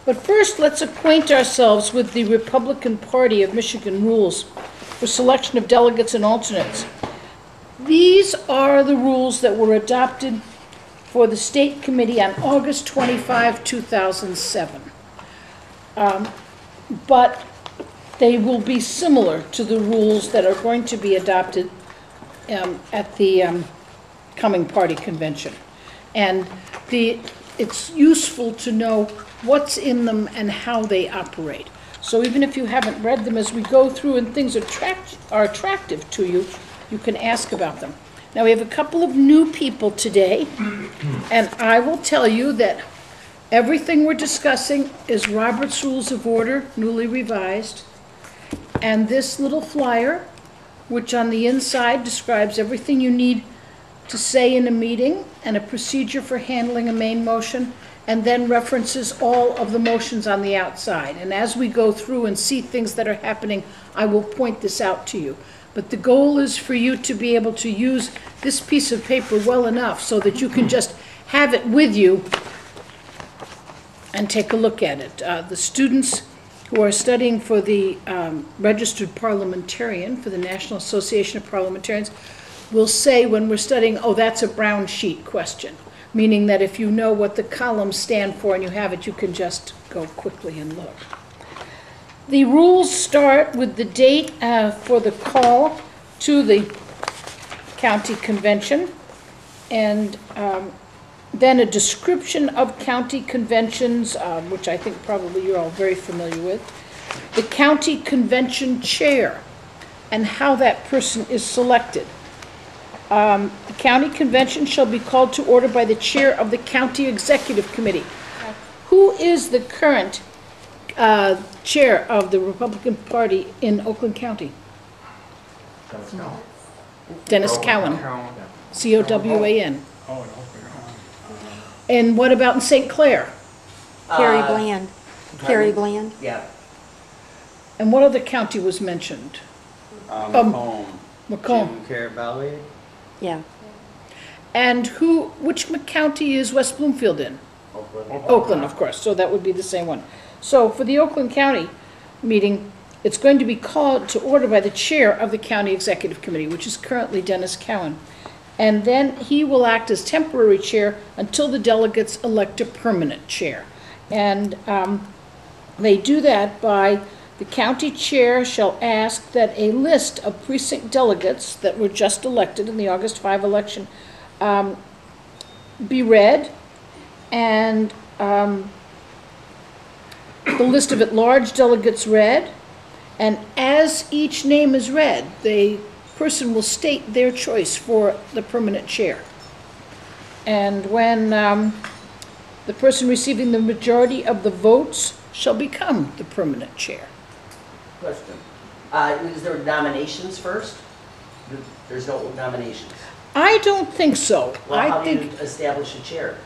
But first, let's acquaint ourselves with the Republican Party of Michigan rules for selection of delegates and alternates. These are the rules that were adopted for the State Committee on August 25, 2007. But they will be similar to the rules that are going to be adopted at the coming party convention. And it's useful to know what's in them and how they operate. So even if you haven't read them, as we go through and things are attractive to you, you can ask about them. Now, we have a couple of new people today, and I will tell you that everything we're discussing is Robert's Rules of Order, newly revised, and this little flyer, which on the inside describes everything you need to say in a meeting and a procedure for handling a main motion, and then references all of the motions on the outside. And as we go through and see things that are happening, I will point this out to you. But the goal is for you to be able to use this piece of paper well enough so that you can just have it with you and take a look at it. The students who are studying for the registered parliamentarian for the National Association of Parliamentarians will say when we're studying, oh, that's a brown sheet question, meaning that if you know what the columns stand for and you have it, you can just go quickly and look. The rules start with the date for the call to the county convention, and then a description of county conventions, which I think probably you're all very familiar with, the county convention chair, and how that person is selected. The county convention shall be called to order by the chair of the county executive committee. Who is the current chair of the Republican Party in Oakland County? Dennis Cowan. C-O-W-A-N. And what about in St. Clair? Carrie Bland. Carrie Bland. Yeah. And what other county was mentioned? Macomb. Macomb. Jim Carabelli. Yeah. And which county is West Bloomfield in? Oakland, of course, so that would be the same one. So for the Oakland County meeting, it's going to be called to order by the chair of the county executive committee, which is currently Dennis Cowan. And then he will act as temporary chair until the delegates elect a permanent chair. And they do that by the county chair shall ask that a list of precinct delegates that were just elected in the August 5 election be read, and the list of at-large delegates read, and as each name is read, the person will state their choice for the permanent chair. And when the person receiving the majority of the votes shall become the permanent chair. Question. Is there nominations first? There's no nominations. I don't think so. Well, how do think, you establish a chair?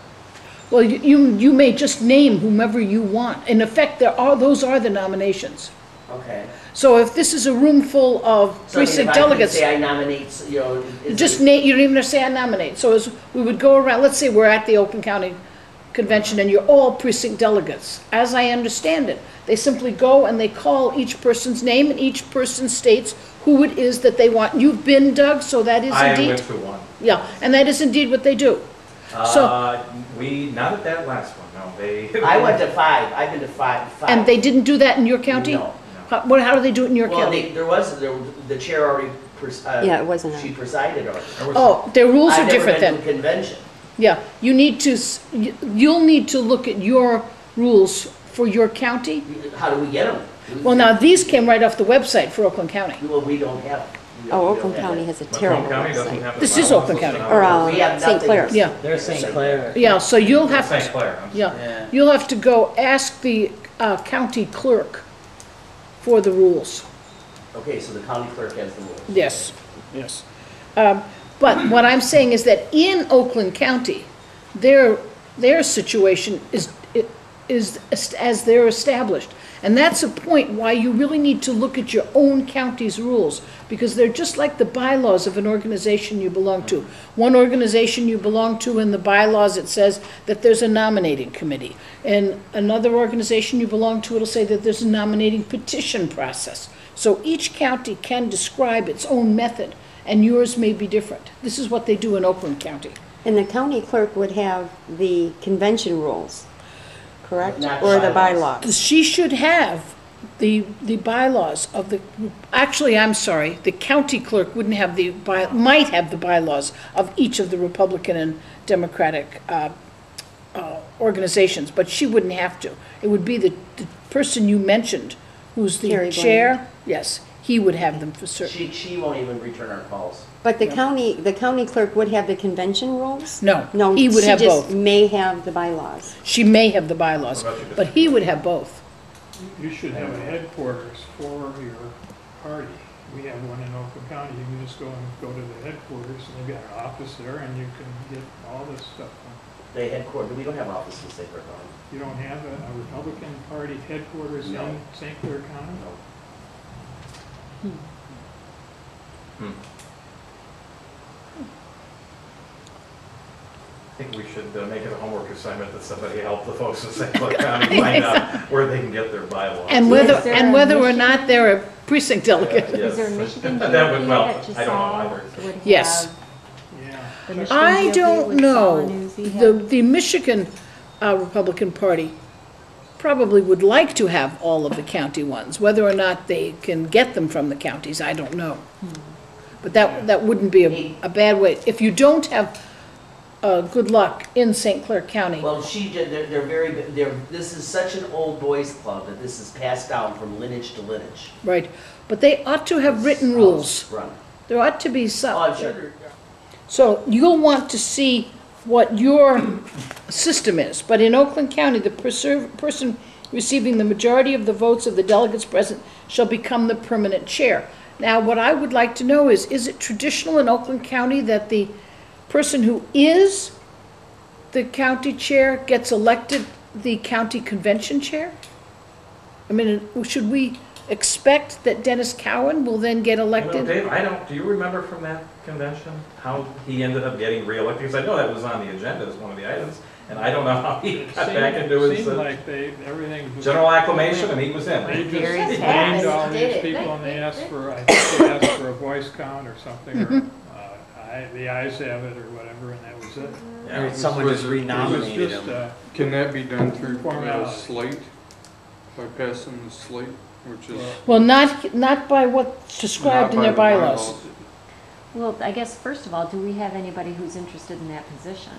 well, you may just name whomever you want. In effect, those are the nominations. Okay. So if this is a room full of So I mean, precinct if I delegates, say I nominate, you know, just name, you don't even have to say I nominate. So as we would go around, let's say we're at the Oakland County Convention and you're all precinct delegates. As I understand it, they simply go and they call each person's name and each person states who it is that they want. You've been, Doug, so that is I indeed. went to one. Yeah, and that is indeed what they do. Not at that last one, no, they. I went to 5. I've been to 5. And they didn't do that in your county? No. How do they do it in your Well, county? the chair already, Yeah, it wasn't she a- presided already. Oh, their rules are different then. I've never been to a convention. Yeah, you'll need to look at your rules for your county. How do we get them? Well, now, these came right off the website for Oakland County. Well, we don't have. Oh, Oakland County has a terrible Macomb County doesn't website. have. the This is bylaws Oakland listed County. on Or it. We have St. nothing. Clair. Yeah, There's St. Clair. yeah, so you'll have St. to, Clair. Yeah. you'll have to go ask the county clerk for the rules. Okay, so the county clerk has the rules. Yes, yes. But what I'm saying is that in Oakland County, their situation as they're established. And that's a point why you really need to look at your own county's rules, because they're just like the bylaws of an organization you belong to. One organization you belong to, in the bylaws, it says that there's a nominating committee. And another organization you belong to, it'll say that there's a nominating petition process. So each county can describe its own method, and yours may be different. This is what they do in Oakland County. And the county clerk would have the convention rules, correct? Not Or the bylaws. bylaws? She should have the bylaws of the, actually, I'm sorry, the county clerk wouldn't have might have the bylaws of each of the Republican and Democratic organizations, but she wouldn't have to. It would be the person you mentioned, who's the Carrie chair. Yes, he would have them for certain. She won't even return our calls. But the county clerk would have the convention rules? No, No, he would have she just both. may have the bylaws. She may have the bylaws, What about you, but he would have both. You should have a headquarters for your party. We have one in Oakland County. You can just go to the headquarters, and they've got an office there, and you can get all this stuff done. They headquarters, we don't have offices in St. Clair County. You don't have a Republican Party headquarters No. in St. Clair County? No. I think we should make it a homework assignment that somebody help the folks in St. Clair County find out where they can get their bylaws. And Is there a whether or Michigan- not they're a precinct delegate. Yes. Is there a Michigan That DOT would, well, that I don't know Jasal either. would have? Yes. Yeah. The Michigan I DOT don't would know. follow Newsy have- The Michigan Republican Party probably would like to have all of the county ones. Whether or not they can get them from the counties, I don't know. But that wouldn't be a bad way. If you don't have good luck in St. Clair County, Well, this is such an old boys club that this is passed down from lineage to lineage. right, but they ought to have written rules. Run. There ought to be Oh, some. I'm sure. So you'll want to see what your system is. But in Oakland County, the person receiving the majority of the votes of the delegates present shall become the permanent chair. Now, what I would like to know is it traditional in Oakland County that the person who is the county chair gets elected the county convention chair? I mean, should we expect that Dennis Cowan will then get You know, elected? Dave, do you remember from that convention how he ended up getting reelected? Because I know that was on the agenda as one of the items, and I don't know how he got back into his Seemed like everything. general acclamation, and he was in. They Very just fast. named all Did these it. people, and they asked for, I think they asked for a voice count or something, or the ayes have it, or whatever, and that was it. Yeah, it was- Someone just renominated It was him. just, Can that be done through a Formality. slate? By passing the slate, which is. Well, not by what's described in not their by the bylaws. Well, I guess, first of all, do we have anybody who's interested in that position?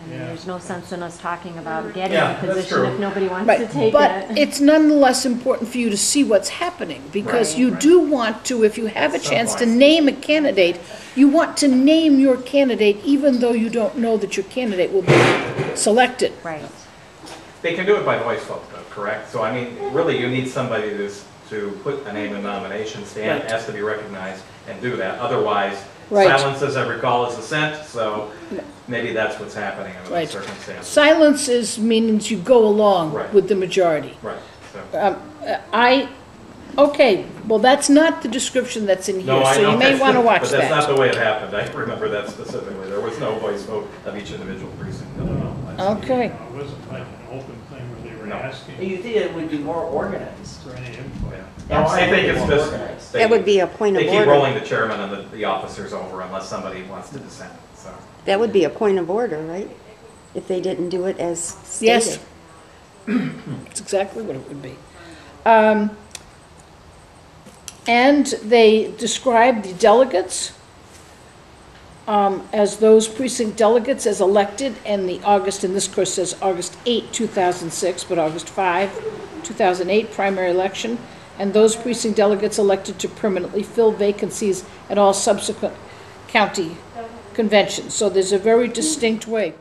I mean, Yeah. there's no sense in us talking about getting Yeah, a that's position true. if nobody wants to Right, take but it. it's nonetheless important for you to see what's happening, because Right. you do want to, if you have a At some chance to point. name a candidate, you want to name your candidate even though you don't know that your candidate will be selected. Right. They can do it by voice vote, though, correct? So, I mean, really, you need somebody to put a name in nomination, stand, Right. has to be recognized, and do that. Otherwise, Right. silence, as every call is assent, so maybe that's what's happening in Right. those circumstances. Silence means you go along Right. with the majority. Right, so. Okay, well, that's not the description that's in No, here, I so know. you may want to watch But that's not that. the way it happened. I remember that specifically. There was no voice vote of each individual precinct. Okay. it wasn't like an open thing where they were No. asking You think it would be more organized? for any input. No, I think it's Absolutely more just. organized. That would be a point of They keep order. rolling the chairman and the officers over unless somebody wants to dissent, so. That would be a point of order, right? If they didn't do it as Yes. stated. That's exactly what it would be. And they describe the delegates as those precinct delegates as elected in the August, and this course says August 8, 2006, but August 5, 2008 primary election, and those precinct delegates elected to permanently fill vacancies at all subsequent county conventions. So there's a very distinct way.